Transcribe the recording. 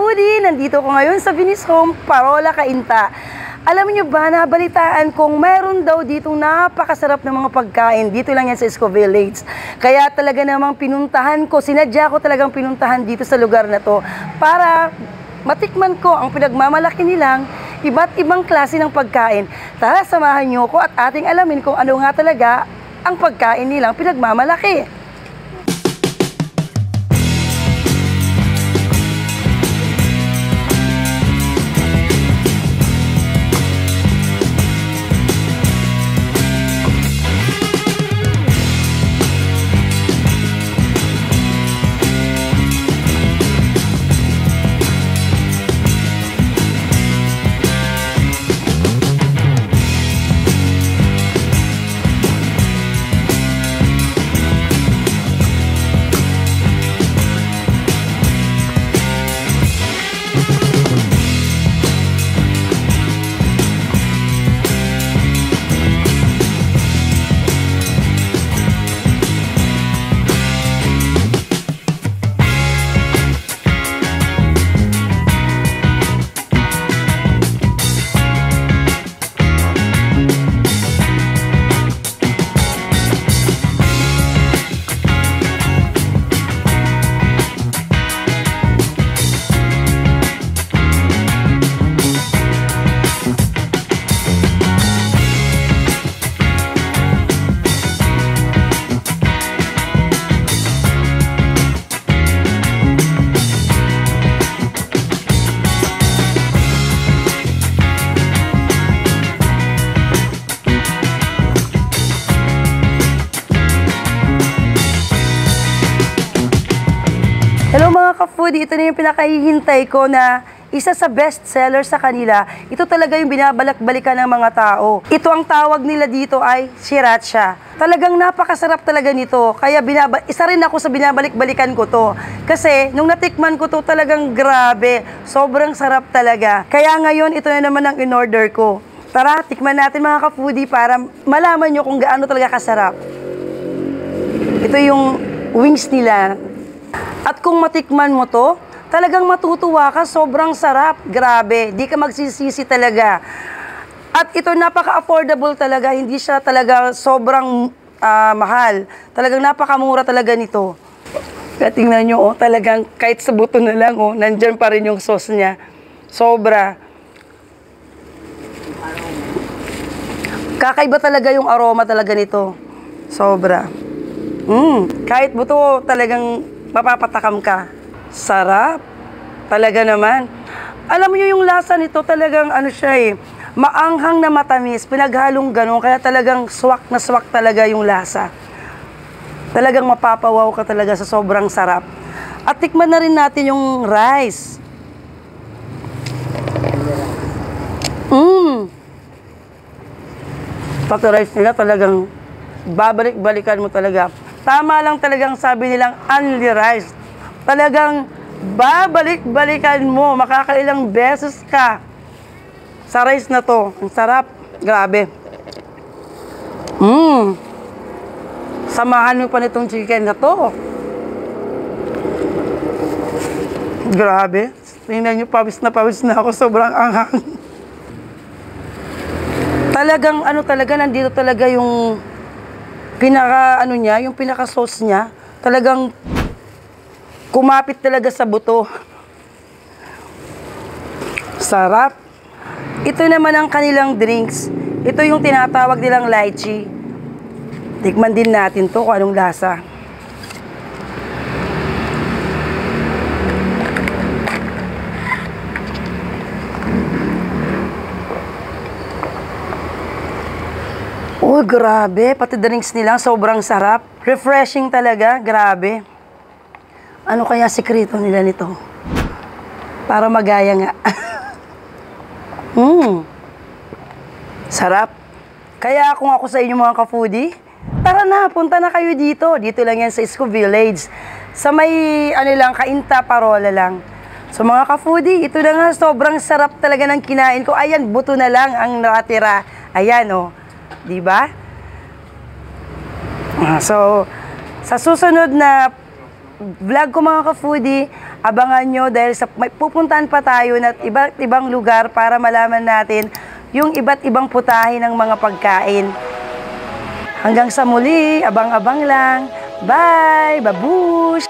ka-foodie, nandito ko ngayon sa Venice Home, Parola, Cainta. Alam niyo ba, nabalitaan kong mayroon daw ditong napakasarap ng mga pagkain. Dito lang yan sa Isko Village. Kaya talaga namang pinuntahan ko, sinadya ko talagang pinuntahan dito sa lugar na to para matikman ko ang pinagmamalaki nilang iba't ibang klase ng pagkain. Tara, samahan niyo ko at ating alamin kung ano nga talaga ang pagkain nilang pinagmamalaki. Hello mga ka-foodie, ito na yung pinakahihintay ko na isa sa best seller sa kanila. Ito talaga yung binabalak-balikan ng mga tao. Ito ang tawag nila dito ay sriracha. Talagang napakasarap talaga nito. Kaya isa rin ako sa binabalik-balikan ko to. Kasi nung natikman ko to talagang grabe. Sobrang sarap talaga. Kaya ngayon ito na naman ang in-order ko. Tara, tikman natin mga ka-foodie para malaman nyo kung gaano talaga kasarap. Ito yung wings nila. At kung matikman mo to, talagang matutuwa ka, sobrang sarap. Grabe, di ka magsisisi talaga. At ito napaka-affordable talaga, hindi siya talaga sobrang mahal. Talagang napakamura talaga nito. Kaya tingnan nyo, talagang kahit sa buto na lang, nandyan pa rin yung sauce niya. Sobra. Kakaiba talaga yung aroma talaga nito. Sobra. Kahit buto, talagang mapapatakam ka. Sarap. Talaga naman. Alam niyo yung lasa nito talagang siya maanghang na matamis. Pinaghalong ganun. Kaya talagang swak na swak talaga yung lasa. Talagang mapapawaw ka talaga sa sobrang sarap. At tikman na rin natin yung rice. Pati rice nila talagang babalik-balikan mo talaga. Tama lang talagang sabi nilang only rice. Talagang babalik-balikan mo. Makakailang beses ka sa rice na to. Ang sarap. Grabe. Samahan mo pa nitong chicken na to. Grabe. Tingnan nyo, pawis na ako. Sobrang anghang. Talagang talaga, nandito talaga yung yung pinaka-sauce niya, talagang kumapit talaga sa buto. Sarap. Ito naman ang kanilang drinks. Ito yung tinatawag nilang lychee. Tikman din natin to kung anong lasa. Oh, grabe. Pati drinks nila, sobrang sarap. Refreshing talaga. Grabe. Ano kaya sikreto nila nito? Para magaya nga. Sarap. Kaya kung ako sa inyo mga ka-foodie, tara na, punta na kayo dito. Dito lang yan sa Isko Village. Sa may, Cainta, Parola lang. So mga ka-foodie, ito na nga, sobrang sarap talaga ng kinain ko. Ayan, buto na lang ang nakatira. Ayan, Diba? So, sa susunod na vlog ko mga ka-foodie, Abangan nyo dahil may pupuntahan pa tayo na iba't ibang lugar para malaman natin yung iba't ibang putahe ng mga pagkain. Hanggang sa muli, abang-abang lang. Bye! Babush!